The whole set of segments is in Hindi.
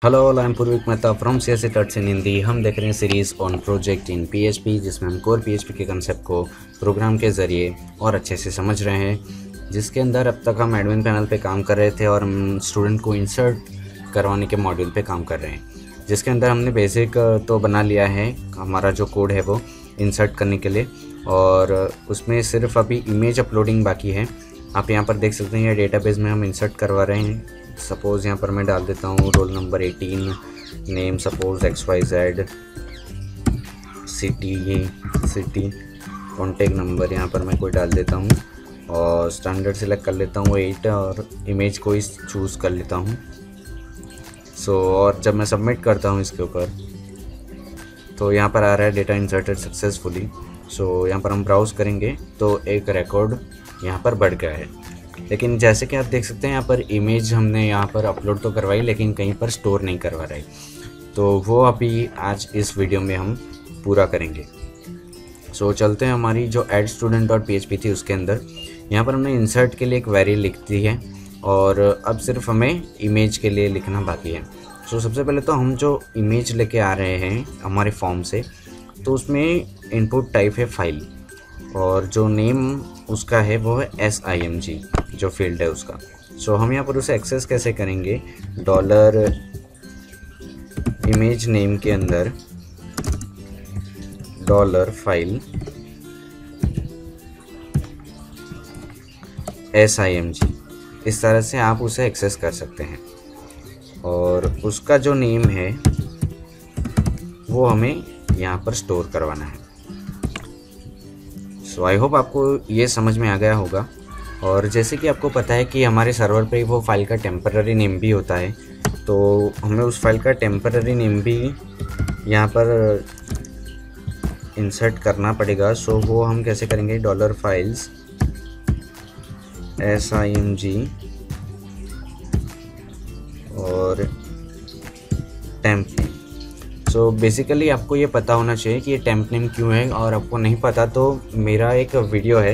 Hello all, I am Purvik Mehta from CSC tuts in Hindi. हम देख रहे हैं series on project in PHP, जिसमें हम कोर पीएचपी के कंसेप्ट को प्रोग्राम के ज़रिए और अच्छे से समझ रहे हैं। जिसके अंदर अब तक हम एडमिन पैनल पे काम कर रहे थे और हम स्टूडेंट को इंसर्ट करवाने के मॉड्यूल पे काम कर रहे हैं। जिसके अंदर हमने बेसिक तो बना लिया है, हमारा जो कोड है वो इंसर्ट करने के लिए, और उसमें सिर्फ अभी इमेज अपलोडिंग बाकी है। आप यहाँ पर देख सकते हैं, ये डेटाबेस में हम इंसर्ट करवा रहे हैं। सपोज़ यहाँ पर मैं डाल देता हूँ roll number 18, name suppose XYZ, city, contact number यहाँ पर मैं कोई डाल देता हूँ और स्टैंडर्ड सिलेक्ट कर लेता हूँ 8 और इमेज कोई चूज़ कर लेता हूँ। और जब मैं सबमिट करता हूँ इसके ऊपर तो यहाँ पर आ रहा है डेटा इंसर्टेड सक्सेसफुली। यहाँ पर हम ब्राउज़ करेंगे तो एक रिकॉर्ड यहाँ पर बढ़ गया है। लेकिन जैसे कि आप देख सकते हैं, यहाँ पर इमेज हमने यहाँ पर अपलोड तो करवाई, लेकिन कहीं पर स्टोर नहीं करवा रहे। तो वो अभी आज इस वीडियो में हम पूरा करेंगे। चलते हैं हमारी जो एड स्टूडेंट डॉट PHP थी उसके अंदर। यहाँ पर हमने इंसर्ट के लिए एक वेरी लिख दी है और अब सिर्फ हमें इमेज के लिए लिखना बाकी है। सबसे पहले तो हम जो इमेज लेके आ रहे हैं हमारे फॉर्म से, तो उसमें इनपुट टाइप है फाइल और जो नेम उसका है वो है SIMG, जो फील्ड है उसका। हम यहाँ पर उसे एक्सेस कैसे करेंगे, डॉलर इमेज नेम के अंदर डॉलर फाइल SIMG, इस तरह से आप उसे एक्सेस कर सकते हैं। और उसका जो नेम है वो हमें यहाँ पर स्टोर करवाना है। आई होप आपको ये समझ में आ गया होगा। और जैसे कि आपको पता है कि हमारे सर्वर पे वो फाइल का टेम्पररी नेम भी होता है, तो हमें उस फाइल का टेम्पररी नेम भी यहाँ पर इंसर्ट करना पड़ेगा। वो हम कैसे करेंगे, डॉलर फाइल्स SIMG और टेम्प नेम। बेसिकली आपको ये पता होना चाहिए कि ये टेम्प नेम क्यों है, और आपको नहीं पता तो मेरा एक वीडियो है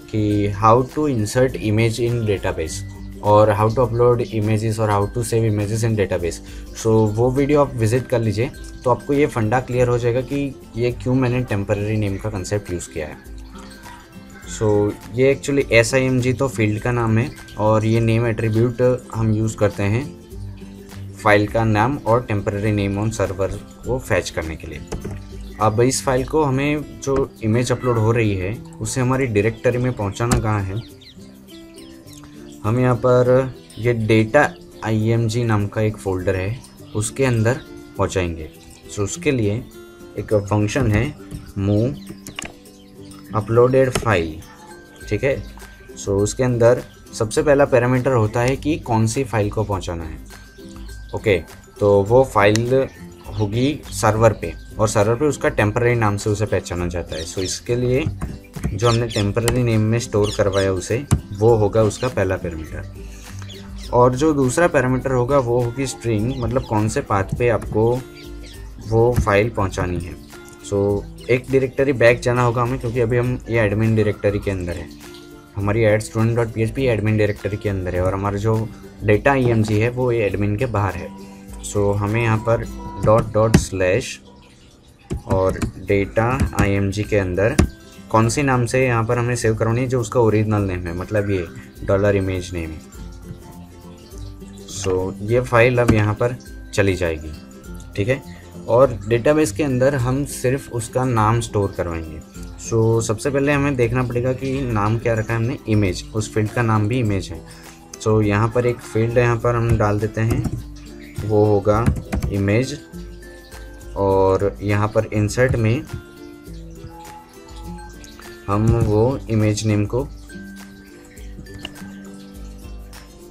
कि how to insert image in database और हाउ टू अपलोड इमेजेस और how to save images in database. वो वीडियो आप विज़िट कर लीजिए तो आपको ये फंडा क्लियर हो जाएगा कि ये क्यों मैंने टेम्पररी नेम का कंसेप्ट यूज़ किया है। ये एक्चुअली SIMG तो फील्ड का नाम है और ये नेम एट्रीब्यूट हम यूज़ करते हैं फाइल का नाम और टेम्पररी नेम ऑन सर्वर को फैच करने के लिए। अब इस फाइल को हमें जो इमेज अपलोड हो रही है उसे हमारी डायरेक्टरी में पहुंचाना कहाँ है, हम यहाँ पर ये डेटा IMG नाम का एक फ़ोल्डर है उसके अंदर पहुंचाएंगे। उसके लिए एक फंक्शन है मूव अपलोडेड फाइल, ठीक है। उसके अंदर सबसे पहला पैरामीटर होता है कि कौन सी फाइल को पहुंचाना है। ओके, तो वो फाइल होगी सर्वर पे और सर्वर पे उसका टेम्पररी नाम से उसे पहचाना जाता है। इसके लिए जो हमने टेम्पररी नेम में स्टोर करवाया उसे, वो होगा उसका पहला पैरामीटर। और जो दूसरा पैरामीटर होगा वो होगी स्ट्रिंग, मतलब कौन से पाथ पे आपको वो फाइल पहुंचानी है। एक डायरेक्टरी बैक जाना होगा हमें, क्योंकि अभी हम ये एडमिन डायरेक्टरी के अंदर है, हमारी add student dot PHP admin directory के अंदर है और हमारा जो डेटा IMG है वो ये एडमिन के बाहर है। हमें यहाँ पर // और डेटा IMG के अंदर कौन सी नाम से यहाँ पर हमें सेव करवानी है, जो उसका ओरिजिनल नेम है, मतलब ये डॉलर इमेज नेम। ये फाइल अब यहाँ पर चली जाएगी, ठीक है। और डेटाबेस के अंदर हम सिर्फ उसका नाम स्टोर करवाएंगे। सबसे पहले हमें देखना पड़ेगा कि नाम क्या रखा है हमने, इमेज, उस फील्ड का नाम भी इमेज है। यहाँ पर एक फील्ड यहाँ पर हम डाल देते हैं, वो होगा इमेज, और यहाँ पर इंसर्ट में हम वो इमेज नेम को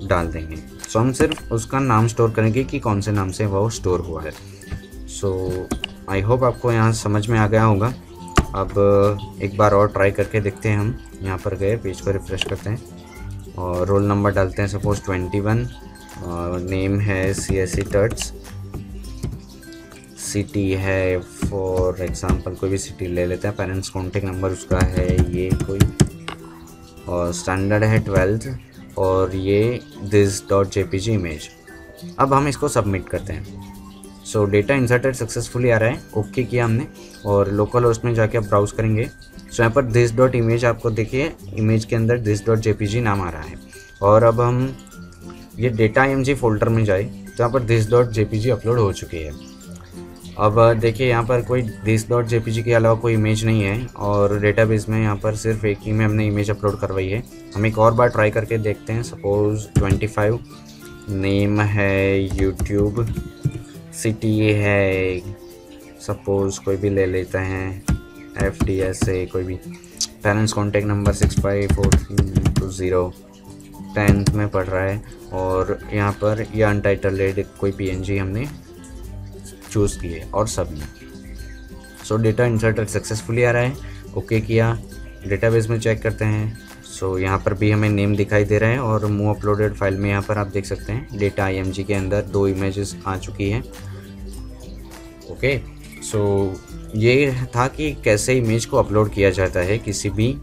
डाल देंगे। हम सिर्फ उसका नाम स्टोर करेंगे कि कौन से नाम से वो स्टोर हुआ है। आई होप आपको यहाँ समझ में आ गया होगा। अब एक बार और ट्राई करके देखते हैं। हम यहाँ पर गए, पेज को रिफ्रेश करते हैं और रोल नंबर डालते हैं सपोज 21, नेम है CSC टर्ट्स, सिटी है फॉर एग्जांपल कोई भी सिटी ले लेते हैं, पेरेंट्स कॉन्टेक्ट नंबर उसका है ये कोई, और स्टैंडर्ड है 12th, और ये this.jpg इमेज। अब हम इसको सबमिट करते हैं। सो डेटा इंसर्टेड सक्सेसफुली आ रहा है, ओके किया हमने, और लोकल होस्ट में जाके आप ब्राउज़ करेंगे। सो यहाँ पर दिस डॉट इमेज आपको देखिए, इमेज के अंदर दिस डॉट जेपीजी नाम आ रहा है। और अब हम ये डेटा IMG फोल्डर में जाए तो यहाँ पर दिस डॉट जेपीजी अपलोड हो चुकी है। अब देखिए यहाँ पर कोई दिस डॉट जेपीजी के अलावा कोई इमेज नहीं है, और डेटाबेस में यहाँ पर सिर्फ एक ही में हमने इमेज अपलोड करवाई है। हम एक और बार ट्राई करके देखते हैं। सपोज़ 25, नेम है यूट्यूब, सिटी है सपोज़ कोई भी ले लेते हैं, FDS है कोई भी, पेरेंट्स कॉन्टैक्ट नंबर 654320, 10th में पढ़ रहा है, और यहाँ पर यह अनटाइटल्ड कोई PNG हमने चूज़ किए और submit. So data inserted successfully आ रहा है, ओके किया। डेटाबेस में चेक करते हैं। सो यहाँ पर भी हमें नेम दिखाई दे रहा है, और मूव अपलोडेड फाइल में यहाँ पर आप देख सकते हैं डेटा IMG के अंदर 2 इमेजेस आ चुकी हैं। ओके, सो ये था कि कैसे इमेज को अपलोड किया जाता है किसी भी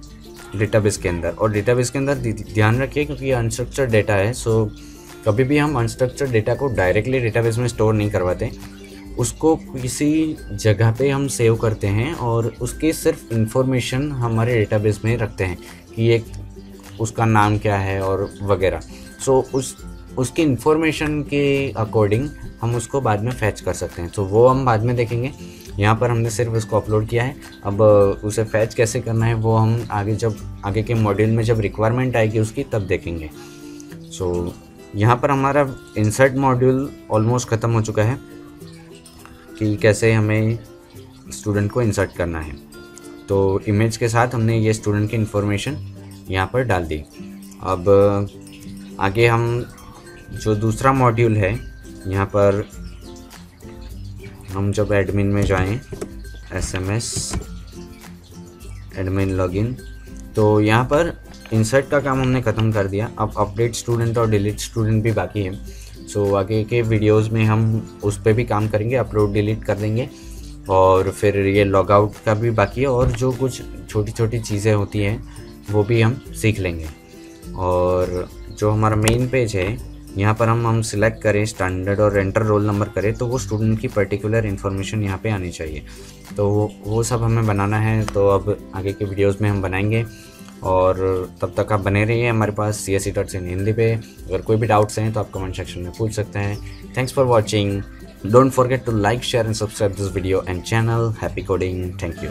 डेटाबेस के अंदर। और डेटाबेस के अंदर ध्यान रखिए क्योंकि ये अनस्ट्रक्चर्ड डेटा है, सो कभी भी हम अनस्ट्रक्चर्ड डेटा को डायरेक्टली डेटाबेस में स्टोर नहीं करवाते, उसको किसी जगह पे हम सेव करते हैं और उसकी सिर्फ इंफॉर्मेशन हमारे डेटाबेस में रखते हैं कि एक उसका नाम क्या है और वगैरह। सो उसकी इंफॉर्मेशन के अकॉर्डिंग हम उसको बाद में फैच कर सकते हैं, तो वो हम बाद में देखेंगे। यहाँ पर हमने सिर्फ उसको अपलोड किया है। अब उसे फैच कैसे करना है वो हम आगे के मॉड्यूल में जब रिक्वायरमेंट आएगी उसकी तब देखेंगे। सो यहाँ पर हमारा इंसर्ट मॉड्यूल ऑलमोस्ट ख़त्म हो चुका है कि कैसे हमें स्टूडेंट को इंसर्ट करना है। तो इमेज के साथ हमने ये स्टूडेंट की इन्फॉर्मेशन यहाँ पर डाल दी। अब आगे हम जो दूसरा मॉड्यूल है, यहाँ पर हम जब एडमिन में जाएं, SMS एडमिन लॉगिन, तो यहाँ पर इंसर्ट का काम हमने ख़त्म कर दिया। अब अपडेट स्टूडेंट और डिलीट स्टूडेंट भी बाकी है। सो आगे के वीडियोस में हम उस पर भी काम करेंगे, अपलोड डिलीट कर देंगे, और फिर ये लॉग आउट का भी बाकी है, और जो कुछ छोटी छोटी चीज़ें होती हैं वो भी हम सीख लेंगे। और जो हमारा मेन पेज है, यहाँ पर हम सिलेक्ट करें स्टैंडर्ड और एंटर रोल नंबर करें तो वो स्टूडेंट की पर्टिकुलर इन्फॉर्मेशन यहाँ पे आनी चाहिए। तो वो सब हमें बनाना है, तो अब आगे के वीडियोस में हम बनाएंगे। और तब तक आप बने रहिए हमारे पास CSE.in हिंदी पे। अगर कोई भी डाउट्स हैं तो आप कमेंट सेक्शन में पूछ सकते हैं। Thanks for watching. Don't forget to like, share and subscribe this video and channel. Happy coding. Thank you.